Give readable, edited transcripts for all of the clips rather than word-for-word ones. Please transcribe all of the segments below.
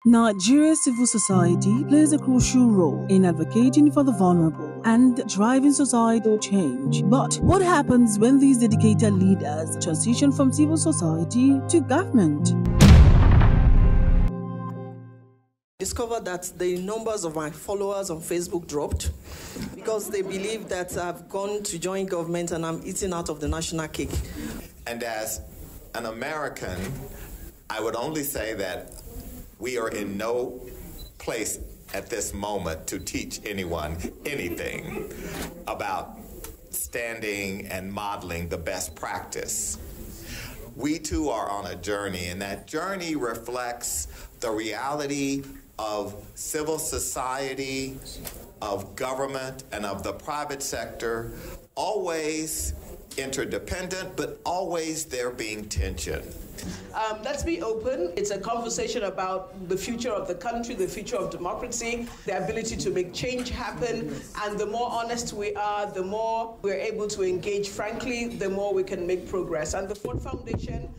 Nigeria's civil society plays a crucial role in advocating for the vulnerable and driving societal change. But what happens when these dedicated leaders transition from civil society to government? Discovered that the numbers of my followers on Facebook dropped because they believe that I've gone to join government and I'm eating out of the national cake. And as an American, I would only say that we are in no place at this moment to teach anyone anything about standing and modeling the best practice. We too are on a journey, and that journey reflects the reality of civil society, of government, and of the private sector, always interdependent, but always there being tension. Let's be open. It's a conversation about the future of the country, the future of democracy, the ability to make change happen. And the more honest we are, the more we're able to engage frankly, the more we can make progress. And the Ford Foundation,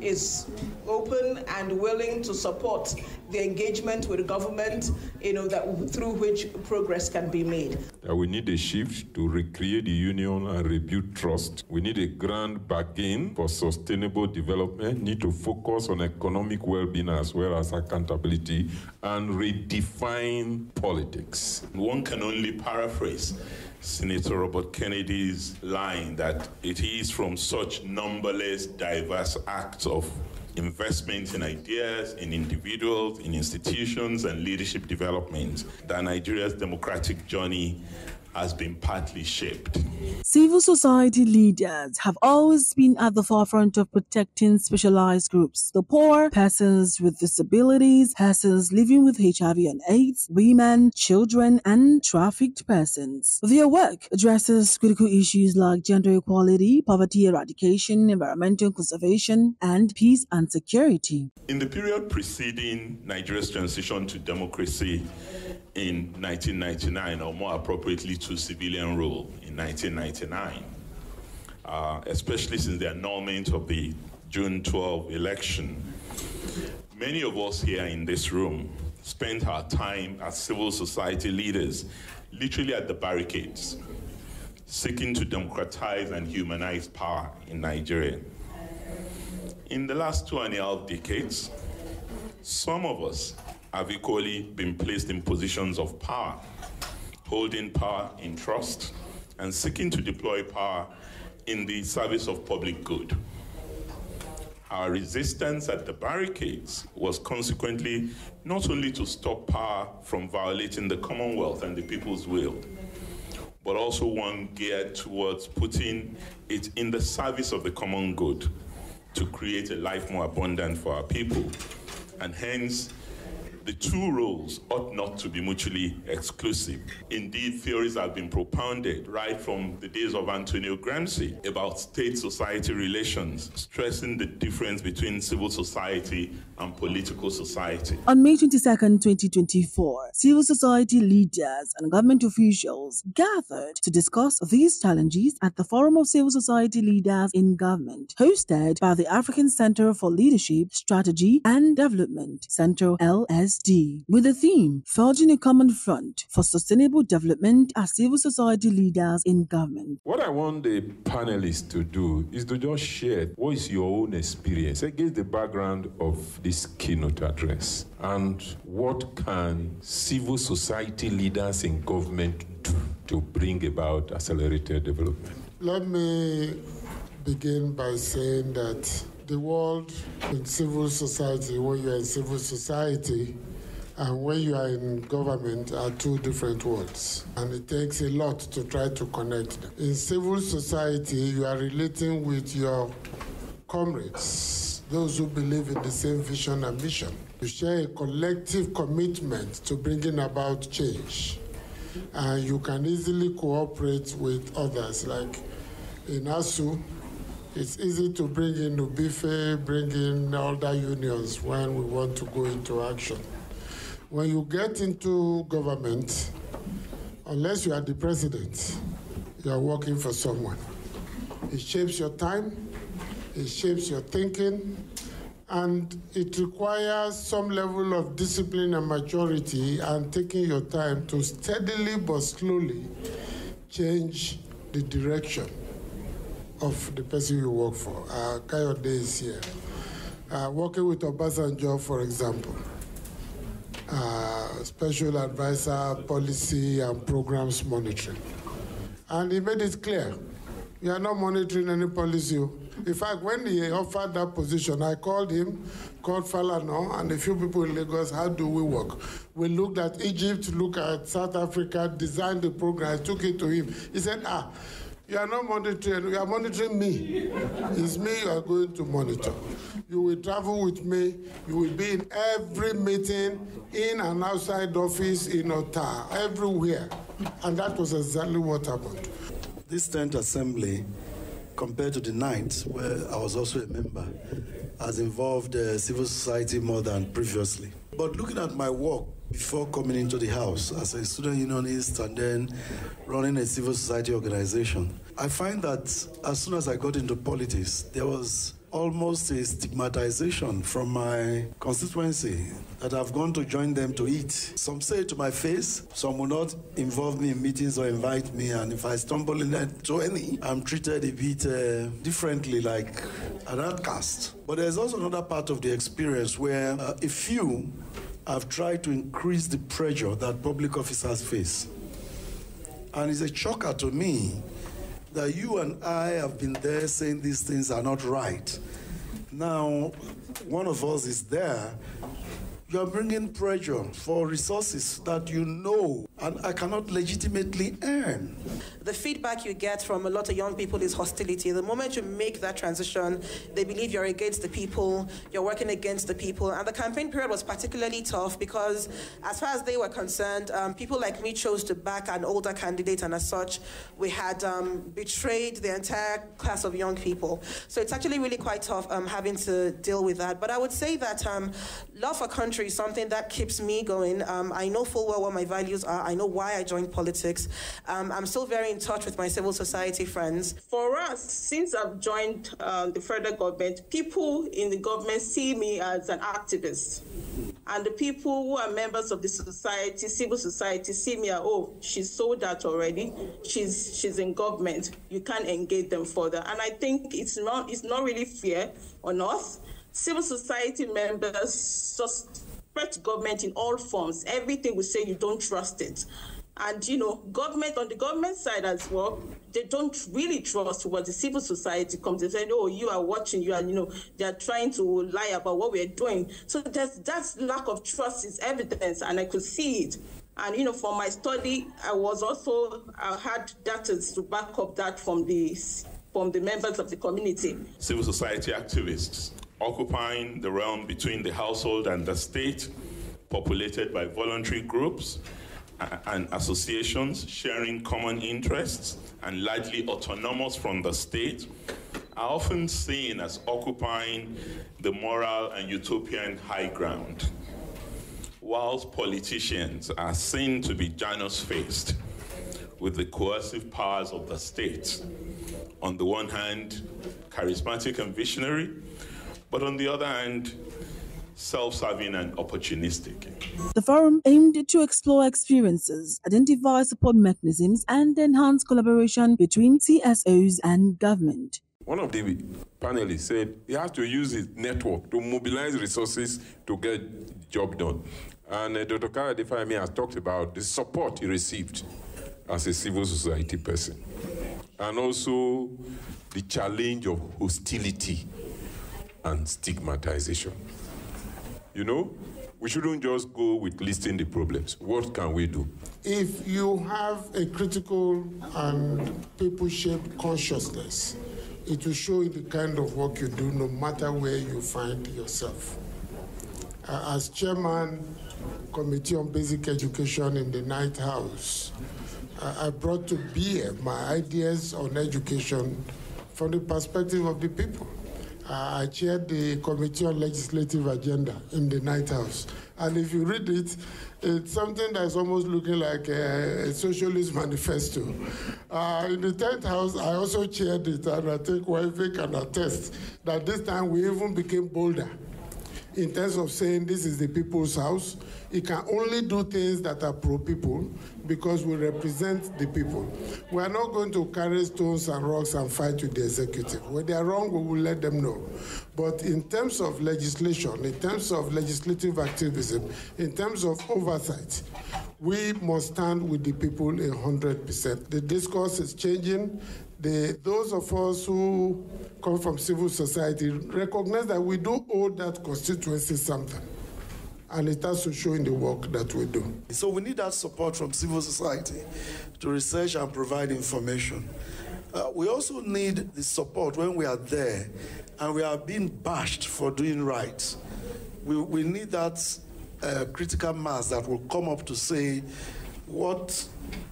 is open and willing to support the engagement with the government, that through which progress can be made. We need a shift to recreate the union and rebuild trust. We need a grand bargain for sustainable development, need to focus on economic well-being as well as accountability, and redefine politics. One can only paraphrase Senator Robert Kennedy's line that it is from such numberless diverse acts of investment in ideas, in individuals, in institutions, and leadership development that Nigeria's democratic journey has been partly shaped. Civil society leaders have always been at the forefront of protecting specialized groups: the poor, persons with disabilities, persons living with HIV and AIDS, women, children, and trafficked persons. Their work addresses critical issues like gender equality, poverty eradication, environmental conservation, and peace and security. In the period preceding Nigeria's transition to democracy in 1999, or more appropriately to civilian rule in 1999, especially since the annulment of the June 12 election, many of us here in this room spent our time as civil society leaders literally at the barricades, seeking to democratize and humanize power in Nigeria. In the last 2.5 decades, some of us have equally been placed in positions of power, holding power in trust and seeking to deploy power in the service of public good. Our resistance at the barricades was consequently not only to stop power from violating the Commonwealth and the people's will, but also one geared towards putting it in the service of the common good to create a life more abundant for our people. And hence, the two roles ought not to be mutually exclusive. Indeed, theories have been propounded right from the days of Antonio Gramsci about state-society relations, stressing the difference between civil society and political society. On May 22, 2024, civil society leaders and government officials gathered to discuss these challenges at the Forum of Civil Society Leaders in Government, hosted by the African Centre for Leadership, Strategy and Development, Centre LSD. With the theme, Forging a Common Front for Sustainable Development as Civil Society Leaders in Government. What I want the panelists to do is to just share what is your own experience against the background of this keynote address, and what can civil society leaders in government do to bring about accelerated development. Let me begin by saying that the world in civil society, when you are in civil society and when you are in government, are two different worlds. And it takes a lot to try to connect them. In civil society, you are relating with your comrades, those who believe in the same vision and mission. You share a collective commitment to bringing about change. And you can easily cooperate with others. Like in ASU, it's easy to bring in Ubife, bring in other unions when we want to go into action. When you get into government, unless you are the president, you are working for someone. It shapes your time, it shapes your thinking, And it requires some level of discipline and maturity and taking your time to steadily but slowly change the direction of the person you work for. Kayode is here. Working with Obasanjo, for example, special advisor, policy and programs monitoring. And he made it clear, we are not monitoring any policy. In fact, when he offered that position, I called him, called Falana, and a few people in Lagos, how do we work? We looked at Egypt, looked at South Africa, designed the program, I took it to him. He said, you are not monitoring, you are monitoring me. It's me you are going to monitor. You will travel with me, you will be in every meeting, in and outside office, in Otta, everywhere. And that was exactly what happened. This 10th assembly, compared to the 9th, where I was also a member, has involved civil society more than previously. But looking at my work before coming into the House as a student unionist and then running a civil society organization, I find that as soon as I got into politics, there was almost a stigmatization from my constituency that I've gone to join them to eat. Some say it to my face, some will not involve me in meetings or invite me, and if I stumble into any, I'm treated a bit differently, like an outcast. But there's also another part of the experience where a few have tried to increase the pressure that public officers face. And it's a shocker to me that you and I have been there saying these things are not right. Now, one of us is there. You are bringing pressure for resources that you know and I cannot legitimately earn. The feedback you get from a lot of young people is hostility. The moment you make that transition, they believe you're against the people, you're working against the people. And the campaign period was particularly tough because as far as they were concerned, people like me chose to back an older candidate, and as such, we had betrayed the entire class of young people. So it's actually really quite tough having to deal with that. But I would say that love for country is something that keeps me going. I know full well what my values are. I know why I joined politics. I'm still very in touch with my civil society friends. For us, since I've joined the federal government, people in the government see me as an activist. And the people who are members of the society, civil society, see me as, oh, she's sold out already. She's in government. You can't engage them further. And I think it's not really fair on us. Civil society members suspect government in all forms. Everything we say, you don't trust it. And, government, on the government side as well, they don't really trust what the civil society comes and say, oh, you are watching, they are trying to lie about what we're doing. So that lack of trust is evidence, and I could see it. And, for my study, I had data to back up that from the members of the community. Civil society activists occupying the realm between the household and the state, populated by voluntary groups and associations sharing common interests and largely autonomous from the state, are often seen as occupying the moral and utopian high ground, whilst politicians are seen to be Janus-faced with the coercive powers of the state. On the one hand, charismatic and visionary, but on the other hand, self-serving and opportunistic. The forum aimed to explore experiences, identify support mechanisms, and enhance collaboration between CSOs and government. One of the panelists said he has to use his network to mobilize resources to get the job done. And Dr. Kayode Fayemi has talked about the support he received as a civil society person, and also the challenge of hostility and stigmatization. We shouldn't just go with listing the problems. What can we do? If you have a critical and people-shaped consciousness, it will show in the kind of work you do, no matter where you find yourself. As chairman, Committee on Basic Education in the Ninth House, I brought to bear my ideas on education from the perspective of the people. I chaired the Committee on Legislative Agenda in the Ninth House. And if you read it, it's something that's almost looking like a socialist manifesto. In the 10th House, I also chaired it, and I think Wifey can attest that this time we even became bolder in terms of saying this is the people's house. It can only do things that are pro-people because we represent the people. We are not going to carry stones and rocks and fight with the executive. When they are wrong, we will let them know. But in terms of legislation, in terms of legislative activism, in terms of oversight, we must stand with the people 100%. The discourse is changing. Those of us who come from civil society recognize that we do owe that constituency something. And it has to show in the work that we do. So we need that support from civil society to research and provide information. We also need the support when we are there and we are being bashed for doing right. We need that critical mass that will come up to say what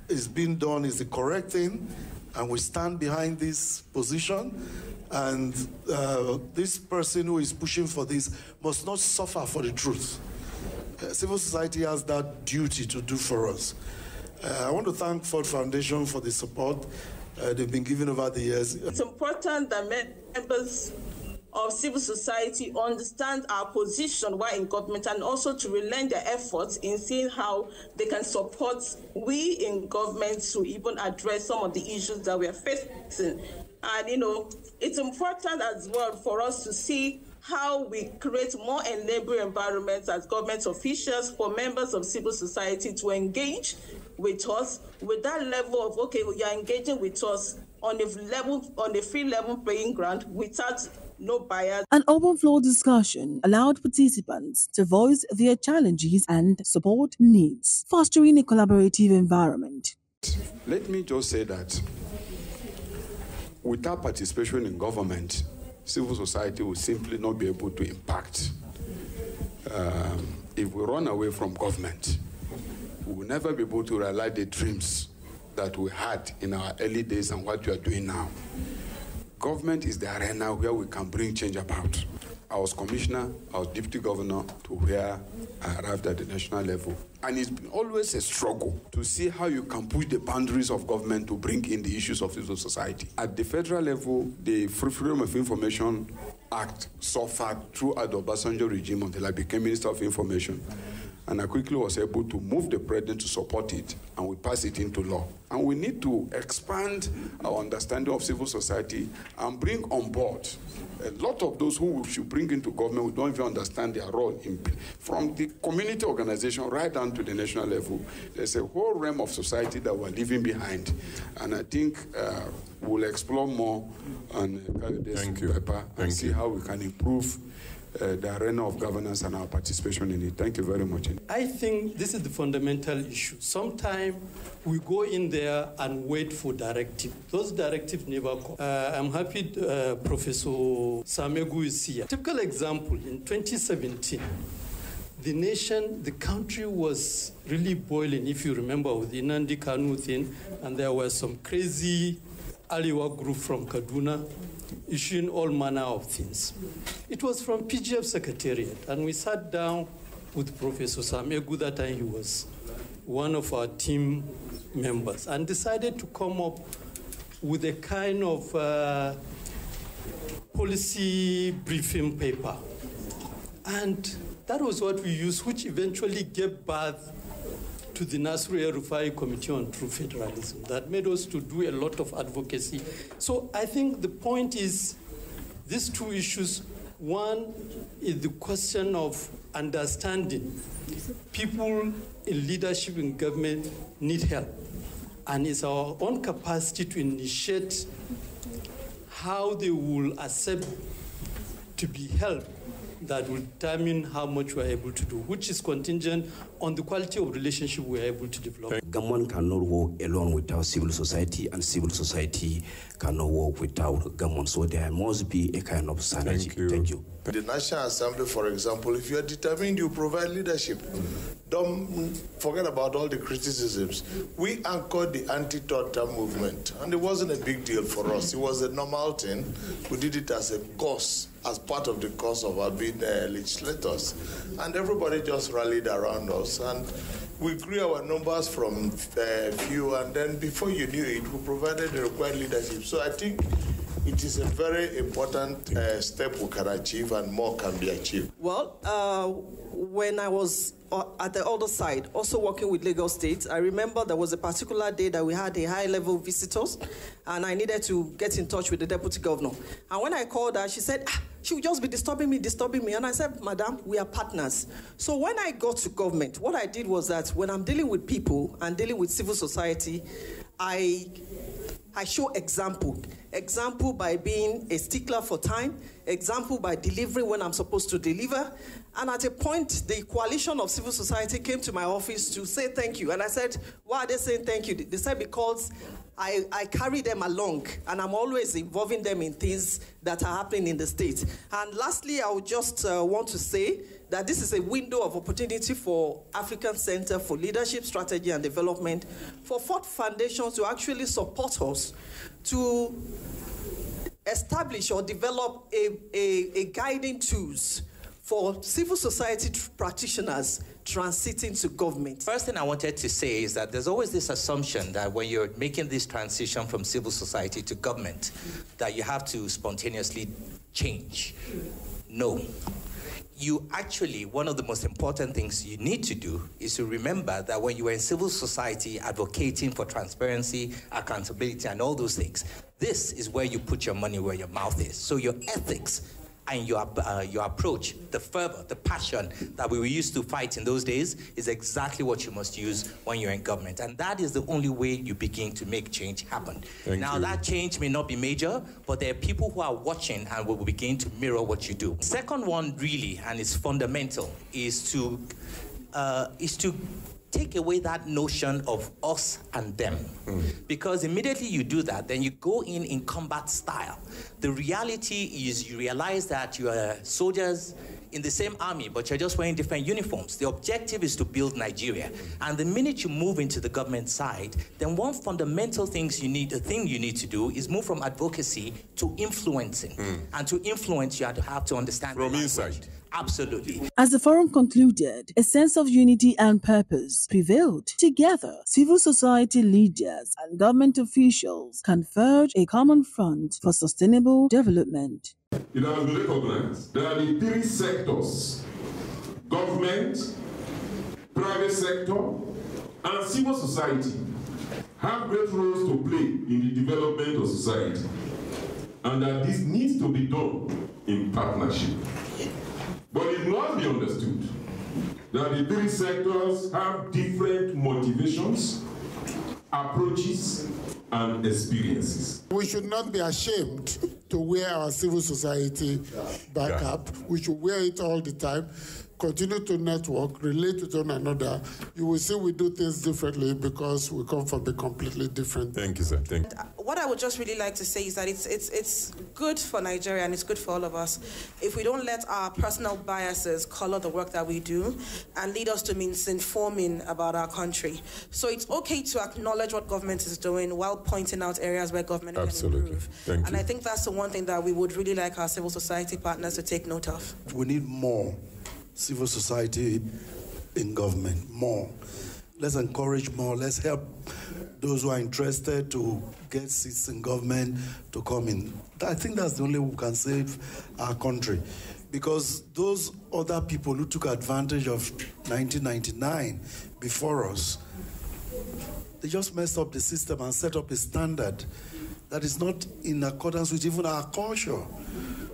is being done is the correct thing, and we stand behind this position, and this person who is pushing for this must not suffer for the truth. Civil society has that duty to do for us. I want to thank Ford Foundation for the support they've been giving over the years. It's important that members of civil society understand our position while in government, and also to relent their efforts in seeing how they can support we in government to even address some of the issues that we are facing. And, it's important as well for us to see how we create more enabling environments as government officials for members of civil society to engage with us with that level of, okay, you are engaging with us on a free level playing ground without no bias. An open floor discussion allowed participants to voice their challenges and support needs, fostering a collaborative environment. Let me just say that without participation in government, civil society will simply not be able to impact. If we run away from government, we will never be able to realize the dreams that we had in our early days and what we are doing now. Government is the arena where we can bring change about. I was commissioner, I was deputy governor to where I arrived at the national level. And it's been always a struggle to see how you can push the boundaries of government to bring in the issues of civil society. At the federal level, the Freedom of Information Act suffered throughout the Obasanjo regime until I became Minister of Information. And I quickly was able to move the president to support it, and we passed it into law. And we need to expand our understanding of civil society and bring on board a lot of those who we should bring into government. We don't even understand their role from the community organization right down to the national level. There's a whole realm of society that we're leaving behind. And I think we'll explore more on this paper and see how we can improve the arena of governance and our participation in it. Thank you very much. I think this is the fundamental issue. Sometimes we go in there and wait for directive. Those directives never come. I'm happy Professor Samegu is here. Typical example, in 2017, the country was really boiling, if you remember, with the Nnamdi Kanu thing, and there was some crazy Aliwa group from Kaduna issuing all manner of things. It was from PGF Secretariat, and we sat down with Professor Samegu. That time he was one of our team members, and decided to come up with a kind of policy briefing paper. And that was what we used, which eventually gave birth to the Nasru El-Rufai Committee on True Federalism that made us to do a lot of advocacy. So I think the point is these two issues. One is the question of understanding. People in leadership in government need help. And it's our own capacity to initiate how they will accept to be helped that will determine how much we're able to do, which is contingent on the quality of relationship we're able to develop. Government cannot work alone without civil society, and civil society cannot work without government. So there must be a kind of synergy. Thank you. The National Assembly, for example, if you are determined, you provide leadership. Don't forget about all the criticisms. We anchored the anti-torture movement, and it wasn't a big deal for us. It was a normal thing. We did it as a course, as part of the course of our being legislators. And everybody just rallied around us. And we grew our numbers from few, and then before you knew it, we provided the required leadership. So I think it is a very important step we can achieve, and more can be achieved. Well, when I was at the other side, also working with Lagos State, I remember there was a particular day that we had a high-level visitors, and I needed to get in touch with the deputy governor. And when I called her, she said, she would just be disturbing me. And I said, Madam, we are partners. So when I got to government, what I did was that when I'm dealing with people and dealing with civil society, I show example. Example by being a stickler for time. Example by delivering when I'm supposed to deliver. And at a point, the coalition of civil society came to my office to say thank you. And I said, why are they saying thank you? They said because I carry them along, and I'm always involving them in things that are happening in the state. And lastly, I would just want to say that this is a window of opportunity for African Center for Leadership, Strategy and Development, for Ford Foundation to actually support us to establish or develop a guiding tools for civil society practitioners transiting to government. First thing I wanted to say is that there's always this assumption that when you're making this transition from civil society to government, that you have to spontaneously change. No. You actually, one of the most important things you need to do is to remember that when you are in civil society advocating for transparency, accountability, and all those things, this is where you put your money where your mouth is. So your ethics and your approach, the fervor, the passion that we used to fight in those days is exactly what you must use when you're in government. And that is the only way you begin to make change happen. Now, that change may not be major, but there are people who are watching and will begin to mirror what you do. Second one, really, and it's fundamental, is to take away that notion of us and them. Because immediately you do that, then you go in combat style. The reality is you realize that you are soldiers in the same army, but you're just wearing different uniforms. The objective is to build Nigeria. And the minute you move into the government side, then one fundamental thing you need to do is move from advocacy to influencing. And to influence, you have to understand from inside. Absolutely. As the forum concluded, a sense of unity and purpose prevailed. Together, civil society leaders and government officials converged a common front for sustainable development. It has been recognized that the three sectors, government, private sector, and civil society, have great roles to play in the development of society, and that this needs to be done in partnership. But it must be understood that the three sectors have different motivations, approaches, and experiences. We should not be ashamed to wear our civil society back up. We should wear it all the time. Continue to network, relate with one another. You will see we do things differently because we come from a completely different. Thank you, sir. Thank you. What I would just really like to say is that it's good for Nigeria and it's good for all of us if we don't let our personal biases color the work that we do and lead us to misinforming about our country. So it's okay to acknowledge what government is doing while pointing out areas where government can improve. Thank you. I think that's the one thing that we would really like our civil society partners to take note of. We need more civil society in government, more. Let's encourage more. Let's help those who are interested to get seats in government to come in. I think that's the only way we can save our country. Because those other people who took advantage of 1999 before us, they just messed up the system and set up a standard that is not in accordance with even our culture.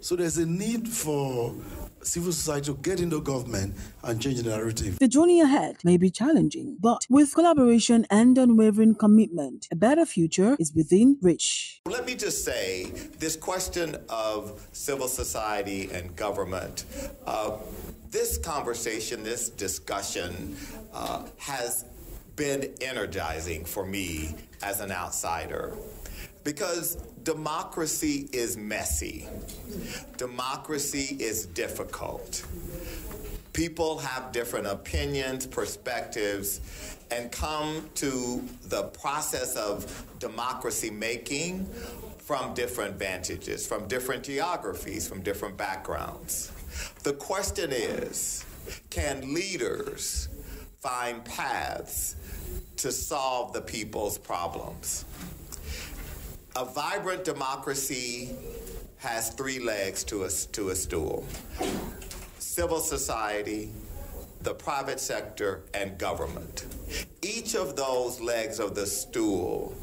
So there's a need for civil society to get into government and change the narrative. The journey ahead may be challenging, but with collaboration and unwavering commitment, a better future is within reach. Let me just say, this question of civil society and government, this conversation, this discussion has been energizing for me as an outsider. Because democracy is messy. Democracy is difficult. People have different opinions, perspectives, and come to the process of democracy making from different vantages, from different geographies, from different backgrounds. The question is, can leaders find paths to solve the people's problems? A vibrant democracy has three legs to a stool: civil society, the private sector, and government. Each of those legs of the stool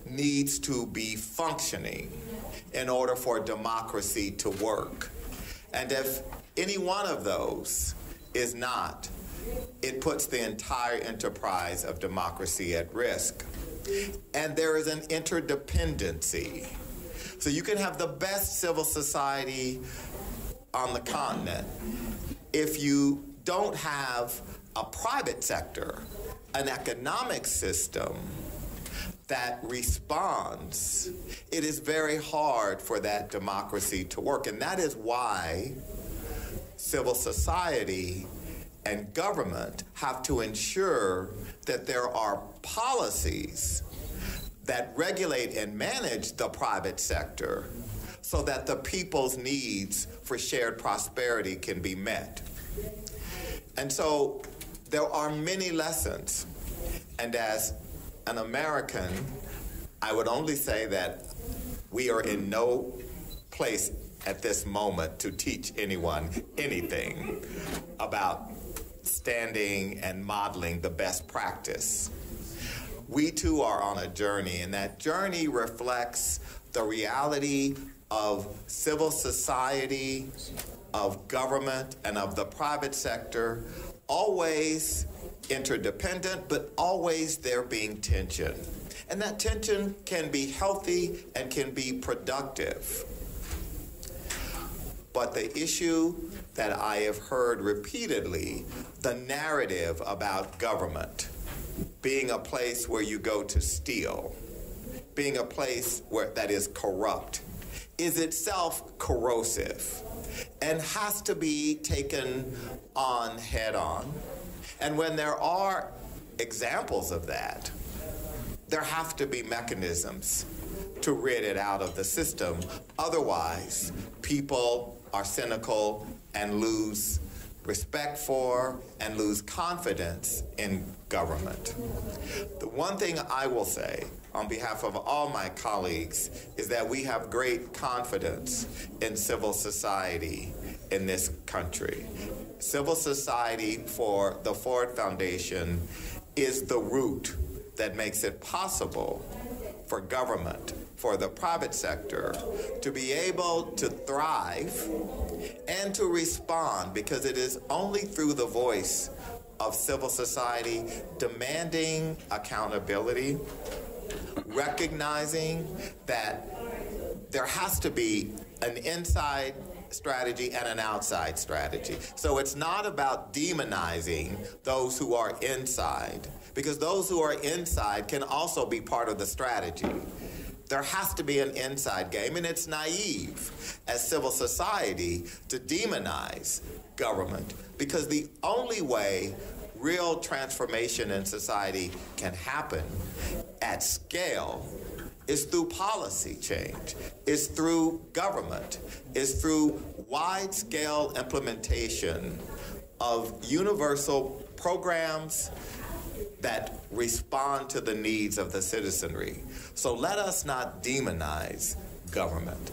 needs to be functioning in order for democracy to work. And if any one of those is not, it puts the entire enterprise of democracy at risk. And there is an interdependency. So you can have the best civil society on the continent. If you don't have a private sector, an economic system that responds, it is very hard for that democracy to work. And that is why civil society and government have to ensure that there are policies that regulate and manage the private sector so that the people's needs for shared prosperity can be met. And so there are many lessons. And as an American, I would only say that we are in no place at this moment to teach anyone anything about standing and modeling the best practice. We too are on a journey, and that journey reflects the reality of civil society, of government, and of the private sector, always interdependent, but always there being tension. And that tension can be healthy and can be productive. But the issue that I have heard repeatedly, the narrative about government being a place where you go to steal, being a place that is corrupt, is itself corrosive and has to be taken on head on. And when there are examples of that, there have to be mechanisms to rid it out of the system. Otherwise, people are cynical and lose respect for and lose confidence in government. The one thing I will say on behalf of all my colleagues is that we have great confidence in civil society in this country. Civil society for the Ford Foundation is the root that makes it possible for government, for the private sector, to be able to thrive and to respond, because it is only through the voice of civil society demanding accountability, recognizing that there has to be an inside strategy and an outside strategy. So it's not about demonizing those who are inside, because those who are inside can also be part of the strategy. There has to be an inside game, and it's naive as civil society to demonize government, because the only way real transformation in society can happen at scale is through policy change, is through government, is through wide-scale implementation of universal programs that respond to the needs of the citizenry. So let us not demonize government.